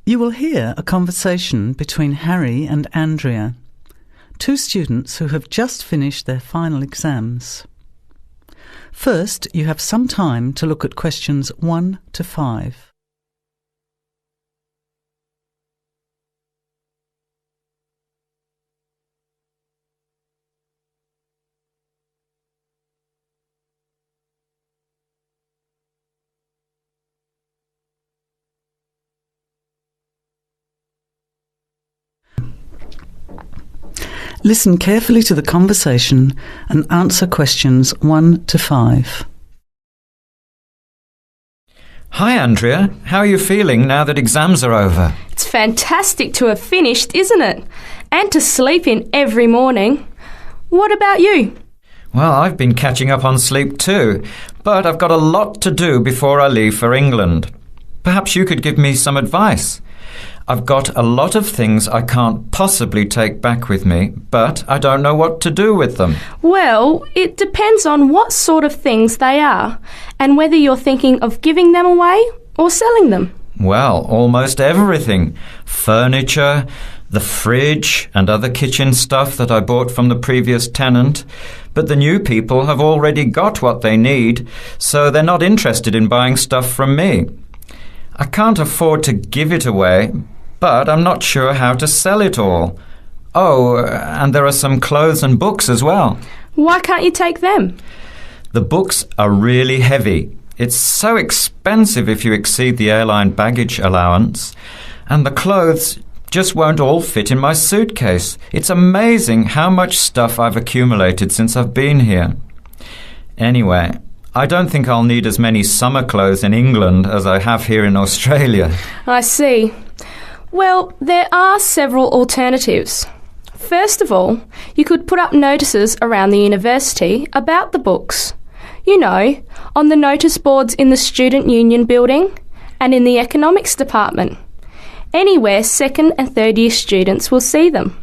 You will hear a conversation between Harry and Andrea, two students who have just finished their final exams. First, you have some time to look at questions 1 to 5. Listen carefully to the conversation and answer questions 1 to 5. Hi Andrea, how are you feeling now that exams are over? It's fantastic to have finished, isn't it? And to sleep in every morning. What about you? Well, I've been catching up on sleep too, but I've got a lot to do before I leave for England. Perhaps you could give me some advice. I've got a lot of things I can't possibly take back with me, but I don't know what to do with them. Well, it depends on what sort of things they are and whether you're thinking of giving them away or selling them. Well, almost everything. Furniture, the fridge and other kitchen stuff that I bought from the previous tenant. But the new people have already got what they need, so they're not interested in buying stuff from me. I can't afford to give it away, but I'm not sure how to sell it all. Oh, and there are some clothes and books as well. Why can't you take them? The books are really heavy. It's so expensive if you exceed the airline baggage allowance. And the clothes just won't all fit in my suitcase. It's amazing how much stuff I've accumulated since I've been here. Anyway, I don't think I'll need as many summer clothes in England as I have here in Australia. I see. Well, there are several alternatives. First of all, you could put up notices around the university about the books. You know, on the notice boards in the Student Union building and in the economics department. Anywhere second and third year students will see them.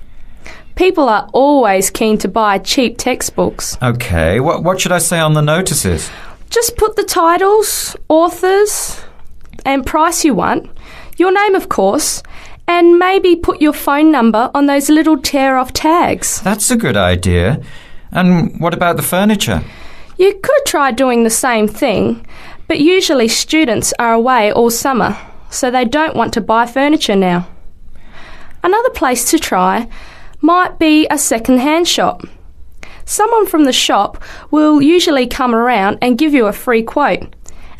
People are always keen to buy cheap textbooks. OK, what should I say on the notices? Just put the titles, authors and price you want, your name of course, and maybe put your phone number on those little tear-off tags. That's a good idea. And what about the furniture? You could try doing the same thing, but usually students are away all summer, so they don't want to buy furniture now. Another place to try might be a second-hand shop. Someone from the shop will usually come around and give you a free quote,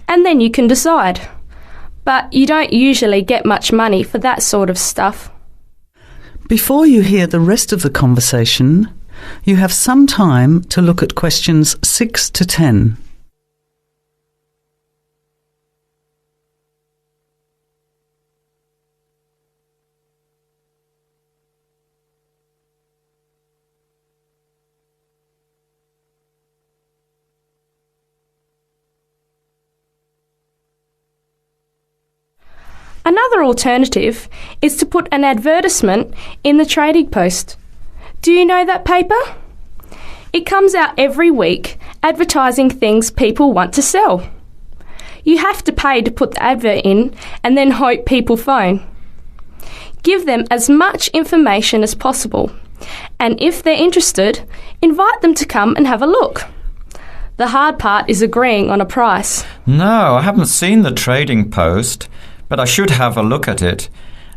and then you can decide. But you don't usually get much money for that sort of stuff. Before you hear the rest of the conversation, you have some time to look at questions 6 to 10. Another alternative is to put an advertisement in the Trading Post. Do you know that paper? It comes out every week advertising things people want to sell. You have to pay to put the advert in and then hope people phone. Give them as much information as possible, and if they're interested, invite them to come and have a look. The hard part is agreeing on a price. No, I haven't seen the Trading Post, but I should have a look at it.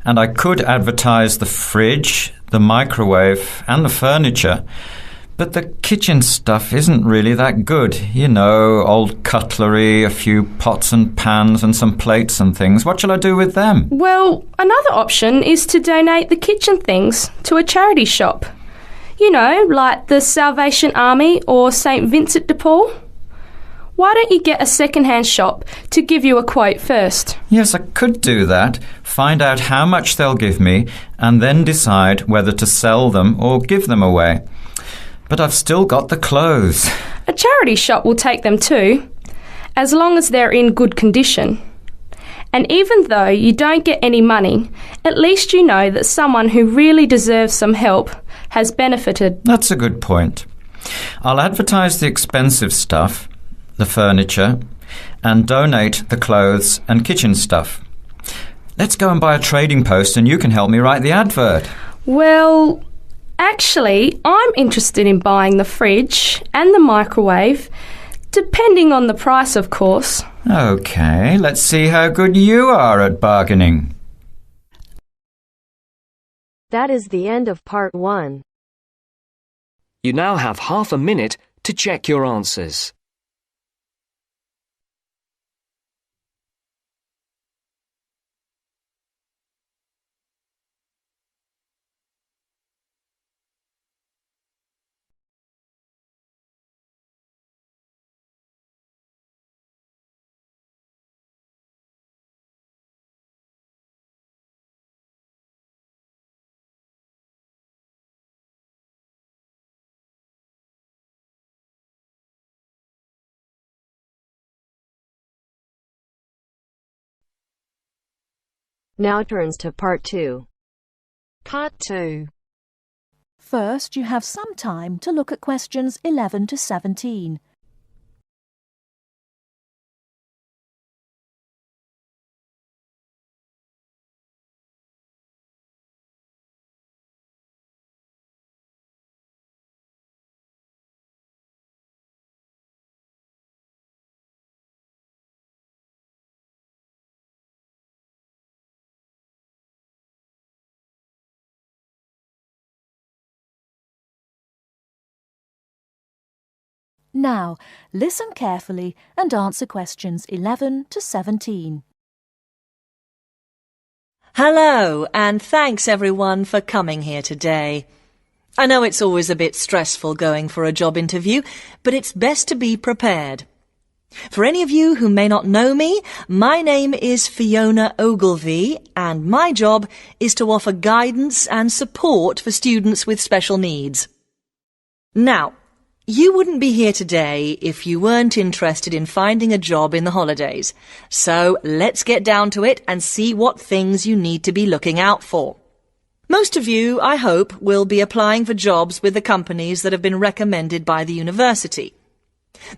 And I could advertise the fridge, the microwave and the furniture. But the kitchen stuff isn't really that good. You know, old cutlery, a few pots and pans and some plates and things. What shall I do with them? Well, another option is to donate the kitchen things to a charity shop. You know, like the Salvation Army or St. Vincent de Paul. Why don't you get a second-hand shop to give you a quote first? Yes, I could do that. Find out how much they'll give me and then decide whether to sell them or give them away. But I've still got the clothes. A charity shop will take them too, as long as they're in good condition. And even though you don't get any money, at least you know that someone who really deserves some help has benefited. That's a good point. I'll advertise the expensive stuff, the furniture, and donate the clothes and kitchen stuff. Let's go and buy a trading post and you can help me write the advert. Well, actually, I'm interested in buying the fridge and the microwave, depending on the price, of course. OK, let's see how good you are at bargaining. That is the end of part 1. You now have half a minute to check your answers. Now turns to part 2. Part 2. First, you have some time to look at questions 11 to 17. Now, listen carefully and answer questions 11 to 17. Hello, and thanks everyone for coming here today. I know it's always a bit stressful going for a job interview, but it's best to be prepared. For any of you who may not know me, my name is Fiona Ogilvie, and my job is to offer guidance and support for students with special needs. Now, you wouldn't be here today if you weren't interested in finding a job in the holidays. So let's get down to it and see what things you need to be looking out for. Most of you, I hope, will be applying for jobs with the companies that have been recommended by the university.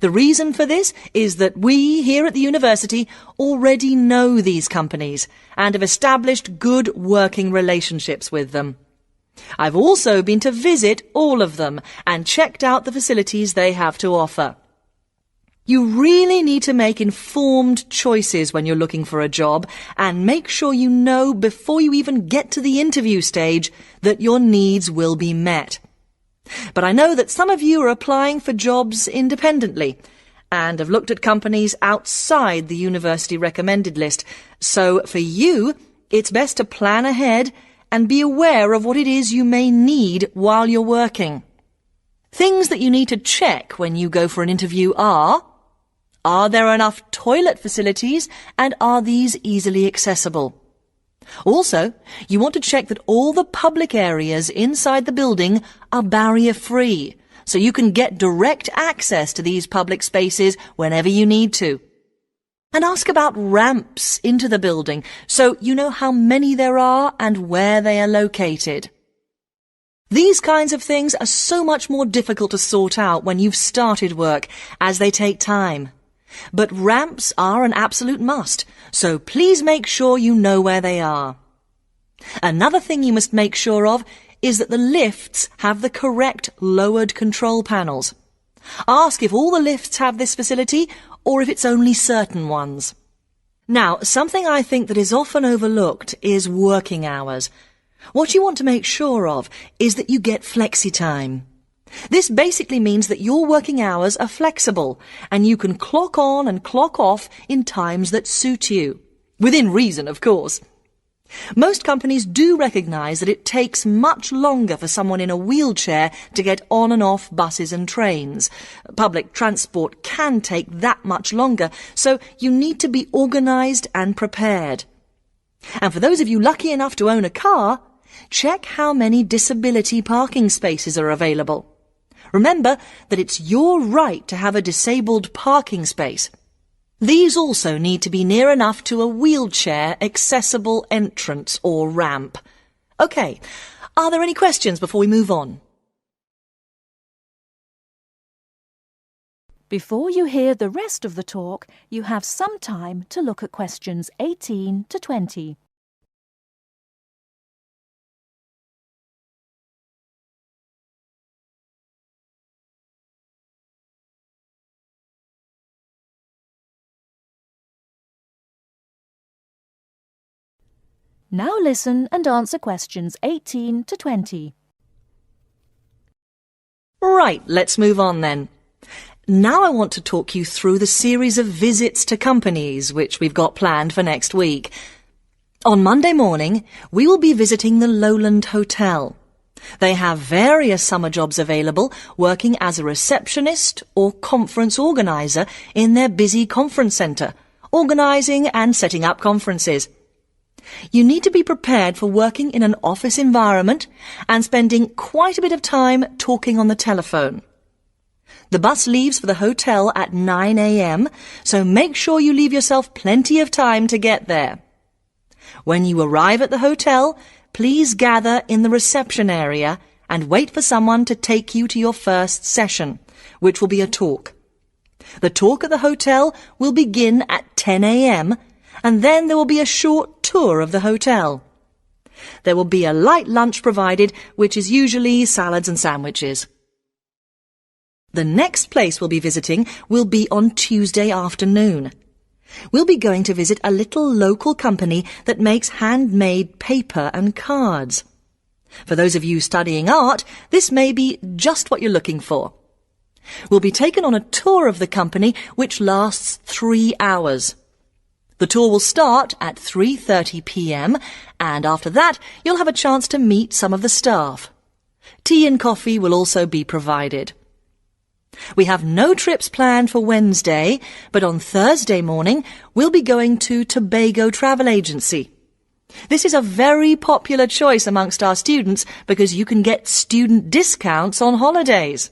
The reason for this is that we here at the university already know these companies and have established good working relationships with them. I've also been to visit all of them and checked out the facilities they have to offer. You really need to make informed choices when you're looking for a job and make sure you know before you even get to the interview stage that your needs will be met. But I know that some of you are applying for jobs independently and have looked at companies outside the university recommended list. So for you, it's best to plan ahead and be aware of what it is you may need while you're working. Things that you need to check when you go for an interview are there enough toilet facilities and are these easily accessible? Also, you want to check that all the public areas inside the building are barrier-free, so you can get direct access to these public spaces whenever you need to. And ask about ramps into the building, so you know how many there are and where they are located. These kinds of things are so much more difficult to sort out when you've started work, as they take time. But ramps are an absolute must, so please make sure you know where they are. Another thing you must make sure of is that the lifts have the correct lowered control panels. Ask if all the lifts have this facility or if it's only certain ones. Now, something I think that is often overlooked is working hours. What you want to make sure of is that you get flexi time. This basically means that your working hours are flexible and you can clock on and clock off in times that suit you. Within reason, of course. Most companies do recognise that it takes much longer for someone in a wheelchair to get on and off buses and trains. Public transport can take that much longer, so you need to be organised and prepared. And for those of you lucky enough to own a car, check how many disability parking spaces are available. Remember that it's your right to have a disabled parking space. These also need to be near enough to a wheelchair accessible entrance or ramp. OK, are there any questions before we move on? Before you hear the rest of the talk, you have some time to look at questions 18 to 20. Now listen and answer questions 18 to 20. Right, let's move on then. Now I want to talk you through the series of visits to companies which we've got planned for next week. On Monday morning, we will be visiting the Lowland Hotel. They have various summer jobs available, working as a receptionist or conference organiser in their busy conference centre, organising and setting up conferences. You need to be prepared for working in an office environment and spending quite a bit of time talking on the telephone. The bus leaves for the hotel at 9 a.m, so make sure you leave yourself plenty of time to get there. When you arrive at the hotel, please gather in the reception area and wait for someone to take you to your first session, which will be a talk. The talk at the hotel will begin at 10 a.m, and then there will be a short tour of the hotel. There will be a light lunch provided, which is usually salads and sandwiches. The next place we'll be visiting will be on Tuesday afternoon. We'll be going to visit a little local company that makes handmade paper and cards. For those of you studying art, this may be just what you're looking for. We'll be taken on a tour of the company which lasts 3 hours. The tour will start at 3:30 p.m, and after that you'll have a chance to meet some of the staff. Tea and coffee will also be provided. We have no trips planned for Wednesday, but on Thursday morning we'll be going to Tobago Travel Agency. This is a very popular choice amongst our students because you can get student discounts on holidays.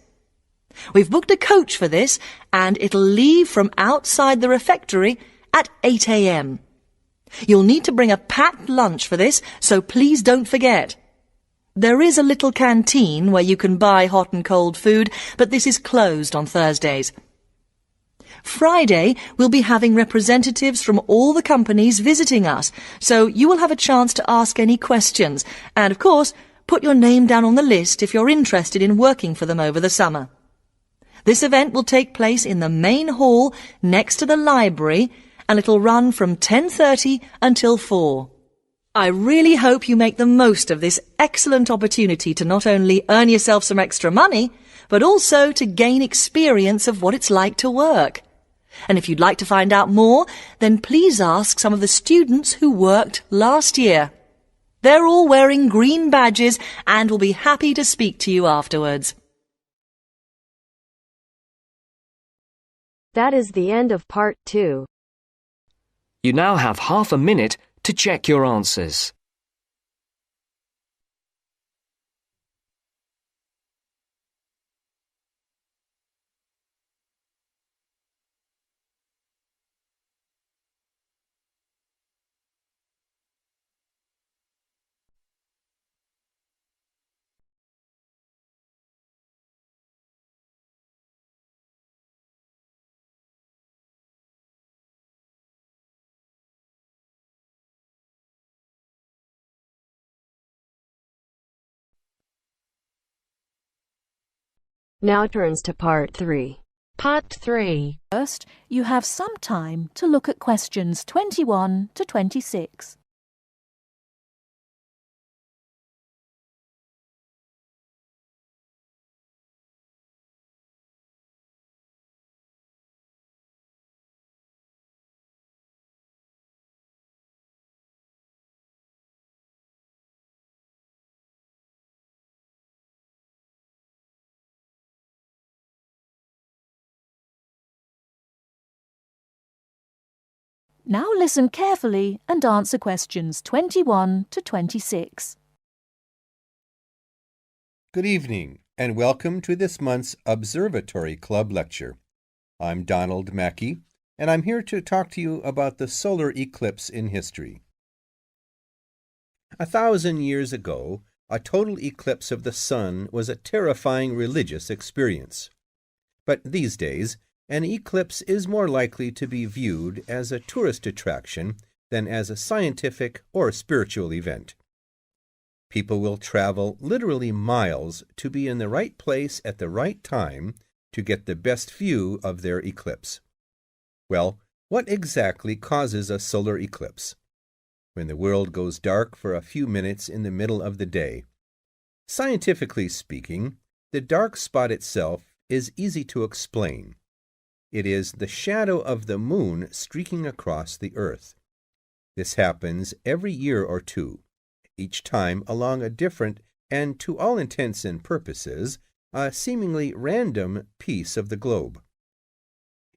We've booked a coach for this, and it'll leave from outside the refectory at 8 a.m. You'll need to bring a packed lunch for this, so please don't forget. There is a little canteen where you can buy hot and cold food, but this is closed on Thursdays. Friday, we'll be having representatives from all the companies visiting us, so you will have a chance to ask any questions, and of course, put your name down on the list if you're interested in working for them over the summer. This event will take place in the main hall next to the library, and it'll run from 10:30 until 4. I really hope you make the most of this excellent opportunity to not only earn yourself some extra money, but also to gain experience of what it's like to work. And if you'd like to find out more, then please ask some of the students who worked last year. They're all wearing green badges and will be happy to speak to you afterwards. That is the end of part 2. You now have half a minute to check your answers. Now turns to part 3. Part 3. First, you have some time to look at questions 21 to 26. Now listen carefully and answer questions 21 to 26. Good evening, and welcome to this month's Observatory Club lecture. I'm Donald Mackey, and I'm here to talk to you about the solar eclipse in history. 1,000 years ago, a total eclipse of the sun was a terrifying religious experience. But these days, an eclipse is more likely to be viewed as a tourist attraction than as a scientific or spiritual event. People will travel literally miles to be in the right place at the right time to get the best view of their eclipse. Well, what exactly causes a solar eclipse? when the world goes dark for a few minutes in the middle of the day. Scientifically speaking, the dark spot itself is easy to explain. It is the shadow of the moon streaking across the earth. This happens every year or two, each time along a different and, to all intents and purposes, a seemingly random piece of the globe.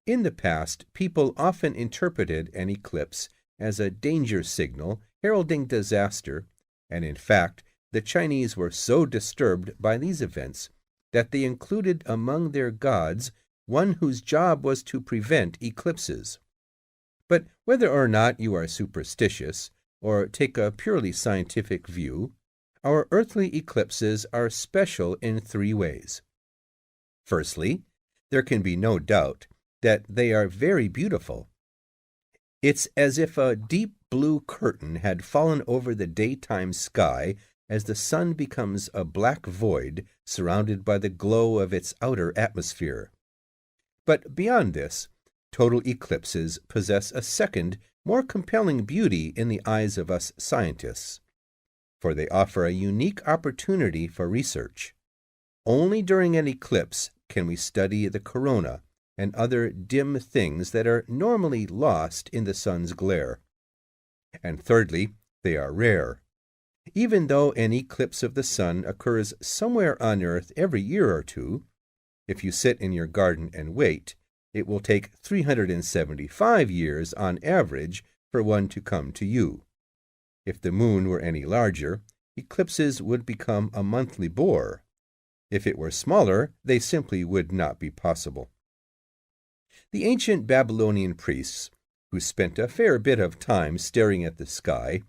In the past, people often interpreted an eclipse as a danger signal heralding disaster, and in fact, the Chinese were so disturbed by these events that they included among their gods one whose job was to prevent eclipses. But whether or not you are superstitious, or take a purely scientific view, our earthly eclipses are special in three ways. Firstly, there can be no doubt that they are very beautiful. It's as if a deep blue curtain had fallen over the daytime sky as the sun becomes a black void surrounded by the glow of its outer atmosphere. But beyond this, total eclipses possess a second, more compelling beauty in the eyes of us scientists, for they offer a unique opportunity for research. Only during an eclipse can we study the corona and other dim things that are normally lost in the sun's glare. And thirdly, they are rare. Even though an eclipse of the sun occurs somewhere on Earth every year or two, if you sit in your garden and wait, it will take 375 years on average for one to come to you. If the moon were any larger, eclipses would become a monthly bore. If it were smaller, they simply would not be possible. The ancient Babylonian priests, who spent a fair bit of time staring at the sky,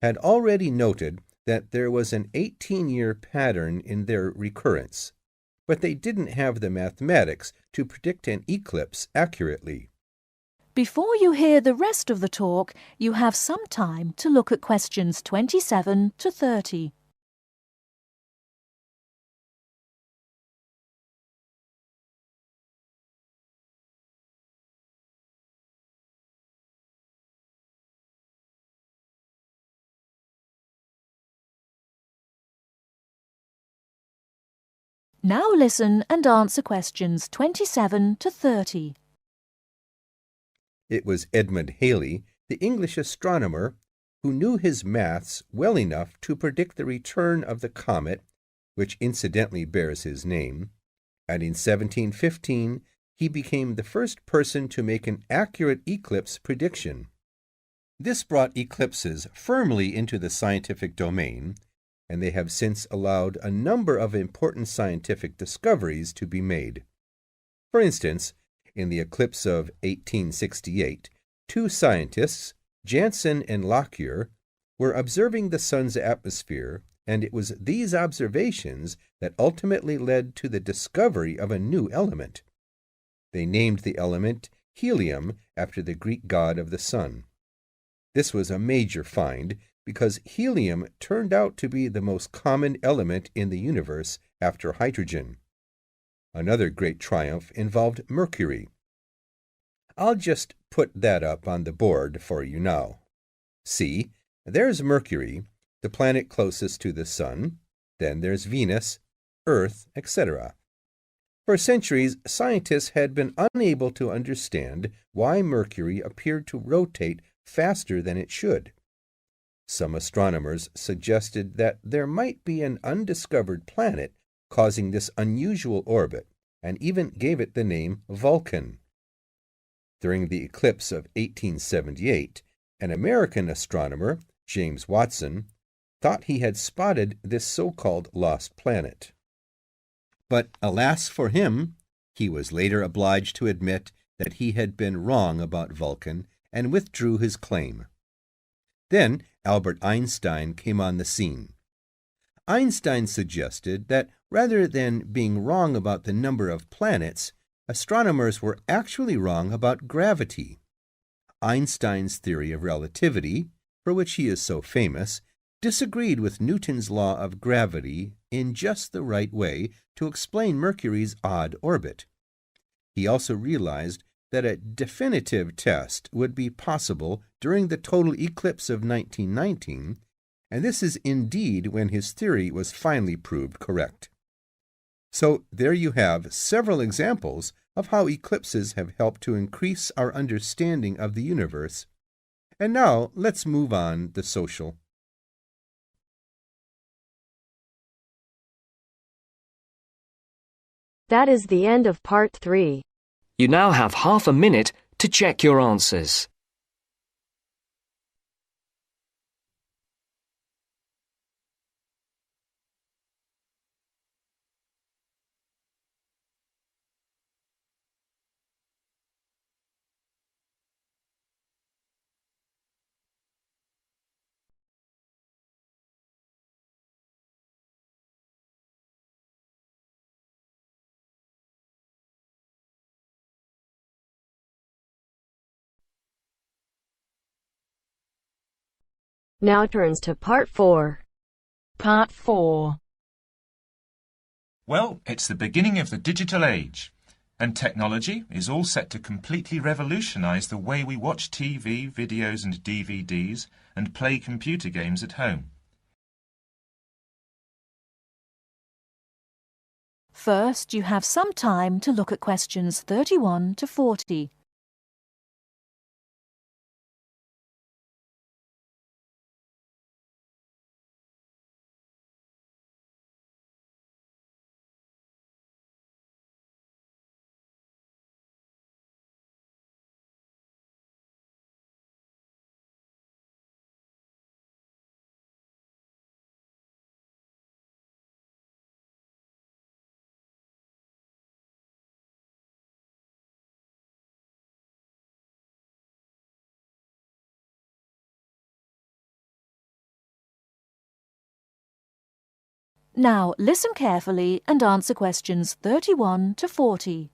had already noted that there was an 18-year pattern in their recurrence, but they didn't have the mathematics to predict an eclipse accurately. Before you hear the rest of the talk, you have some time to look at questions 27 to 30. Now listen and answer questions 27 to 30. It was Edmund Halley, the English astronomer, who knew his maths well enough to predict the return of the comet, which incidentally bears his name, and in 1715 he became the first person to make an accurate eclipse prediction. This brought eclipses firmly into the scientific domain, and they have since allowed a number of important scientific discoveries to be made. For instance, in the eclipse of 1868, two scientists, Janssen and Lockyer, were observing the sun's atmosphere, and it was these observations that ultimately led to the discovery of a new element. They named the element helium after the Greek god of the sun. This was a major find because helium turned out to be the most common element in the universe after hydrogen. Another great triumph involved mercury. I'll just put that up on the board for you now. See, there's Mercury, the planet closest to the sun. Then there's Venus, Earth, etc. For centuries, scientists had been unable to understand why Mercury appeared to rotate faster than it should. Some astronomers suggested that there might be an undiscovered planet causing this unusual orbit, and even gave it the name Vulcan. During the eclipse of 1878, an American astronomer, James Watson, thought he had spotted this so-called lost planet. But alas for him, he was later obliged to admit that he had been wrong about Vulcan and withdrew his claim. Then Albert Einstein came on the scene. Einstein suggested that rather than being wrong about the number of planets, astronomers were actually wrong about gravity. Einstein's theory of relativity, for which he is so famous, disagreed with Newton's law of gravity in just the right way to explain Mercury's odd orbit. He also realized that a definitive test would be possible during the total eclipse of 1919, and this is indeed when his theory was finally proved correct. So there you have several examples of how eclipses have helped to increase our understanding of the universe. And now let's move on to social. That is the end of part 3. You now have half a minute to check your answers. Now turns to part 4. Part 4. Well, it's the beginning of the digital age, and technology is all set to completely revolutionise the way we watch TV, videos and DVDs and play computer games at home. First, you have some time to look at questions 31 to 40. Now listen carefully and answer questions 31 to 40.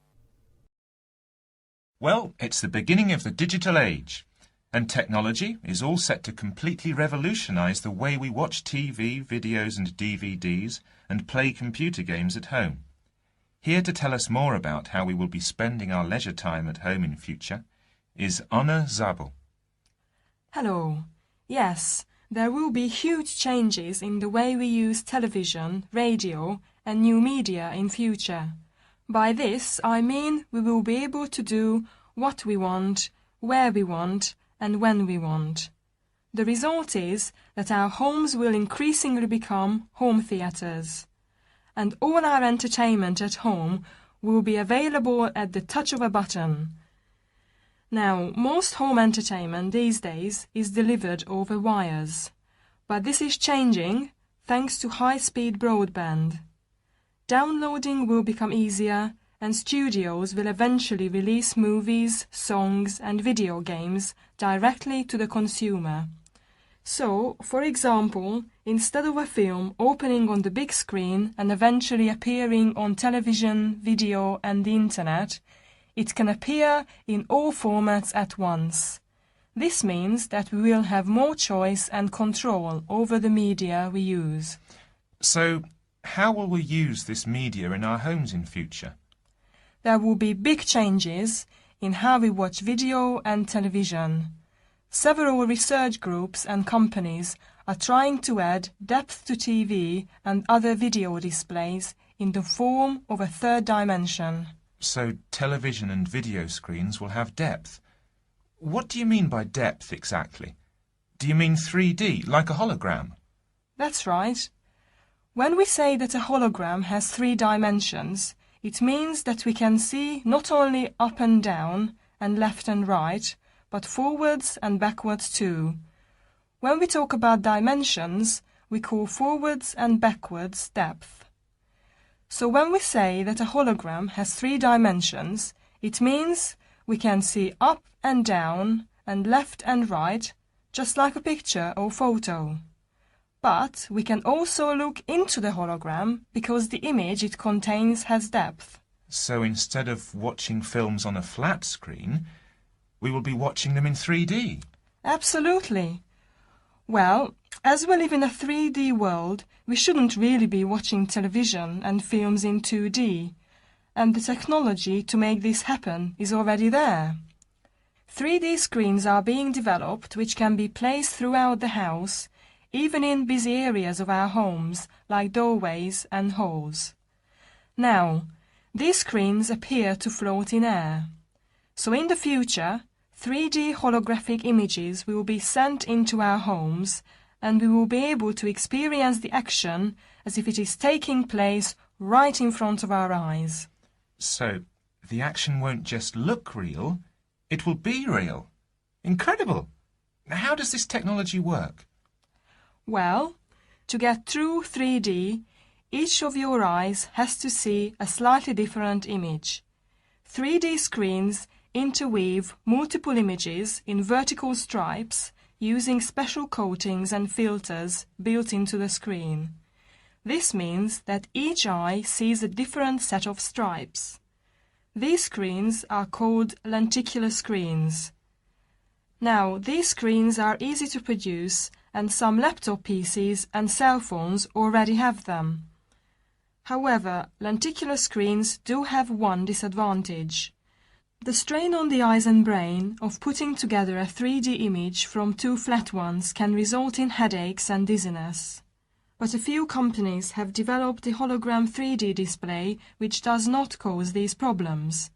Well, it's the beginning of the digital age, and technology is all set to completely revolutionise the way we watch TV, videos and DVDs and play computer games at home. Here to tell us more about how we will be spending our leisure time at home in future is Anna Zabel. Hello. Yes, there will be huge changes in the way we use television, radio and new media in future. By this I mean we will be able to do what we want, where we want and when we want. The result is that our homes will increasingly become home theatres, and all our entertainment at home will be available at the touch of a button. Now, most home entertainment these days is delivered over wires, but this is changing thanks to high-speed broadband. Downloading will become easier, and studios will eventually release movies, songs and video games directly to the consumer. So, for example, instead of a film opening on the big screen and eventually appearing on television, video and the internet, it can appear in all formats at once. This means that we will have more choice and control over the media we use. So, how will we use this media in our homes in future? There will be big changes in how we watch video and television. Several research groups and companies are trying to add depth to TV and other video displays in the form of a third dimension. So television and video screens will have depth. What do you mean by depth exactly? Do you mean 3D, like a hologram? That's right. When we say that a hologram has 3 dimensions, it means that we can see not only up and down and left and right, but forwards and backwards too. When we talk about dimensions, we call forwards and backwards depth. So when we say that a hologram has 3 dimensions, it means we can see up and down and left and right, just like a picture or photo. But we can also look into the hologram because the image it contains has depth. So instead of watching films on a flat screen, we will be watching them in 3D? Absolutely. Well, as we live in a 3D world, we shouldn't really be watching television and films in 2D. and the technology to make this happen is already there. 3D screens are being developed which can be placed throughout the house, even in busy areas of our homes like doorways and halls. Now, these screens appear to float in air. So in the future, 3D holographic images will be sent into our homes, and we will be able to experience the action as if it is taking place right in front of our eyes. So, the action won't just look real, it will be real. Incredible! How does this technology work? Well, to get true 3D, each of your eyes has to see a slightly different image. 3D screens interweave multiple images in vertical stripes using special coatings and filters built into the screen. This means that each eye sees a different set of stripes. These screens are called lenticular screens. Now, these screens are easy to produce, and some laptop PCs and cell phones already have them. However, lenticular screens do have one disadvantage. The strain on the eyes and brain of putting together a 3D image from two flat ones can result in headaches and dizziness. But a few companies have developed a hologram 3D display which does not cause these problems.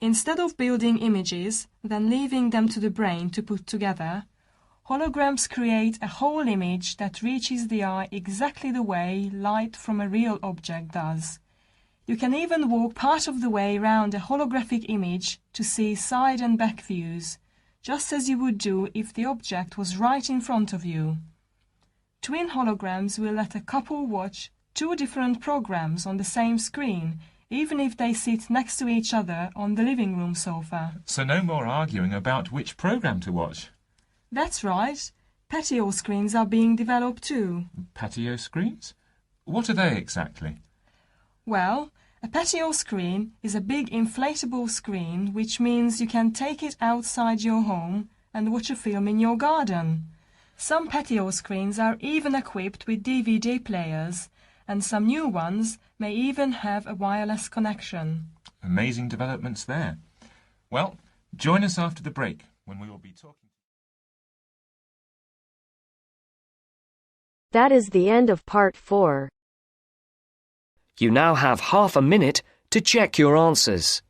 Instead of building images, then leaving them to the brain to put together, holograms create a whole image that reaches the eye exactly the way light from a real object does. You can even walk part of the way around a holographic image to see side and back views, just as you would do if the object was right in front of you. Twin holograms will let a couple watch two different programs on the same screen, even if they sit next to each other on the living room sofa. So no more arguing about which program to watch. That's right. Patio screens are being developed too. Patio screens? What are they exactly? Well, a patio screen is a big inflatable screen, which means you can take it outside your home and watch a film in your garden. Some patio screens are even equipped with DVD players, and some new ones may even have a wireless connection. Amazing developments there. Well, join us after the break when we will be talking. That is the end of part 4. You now have half a minute to check your answers.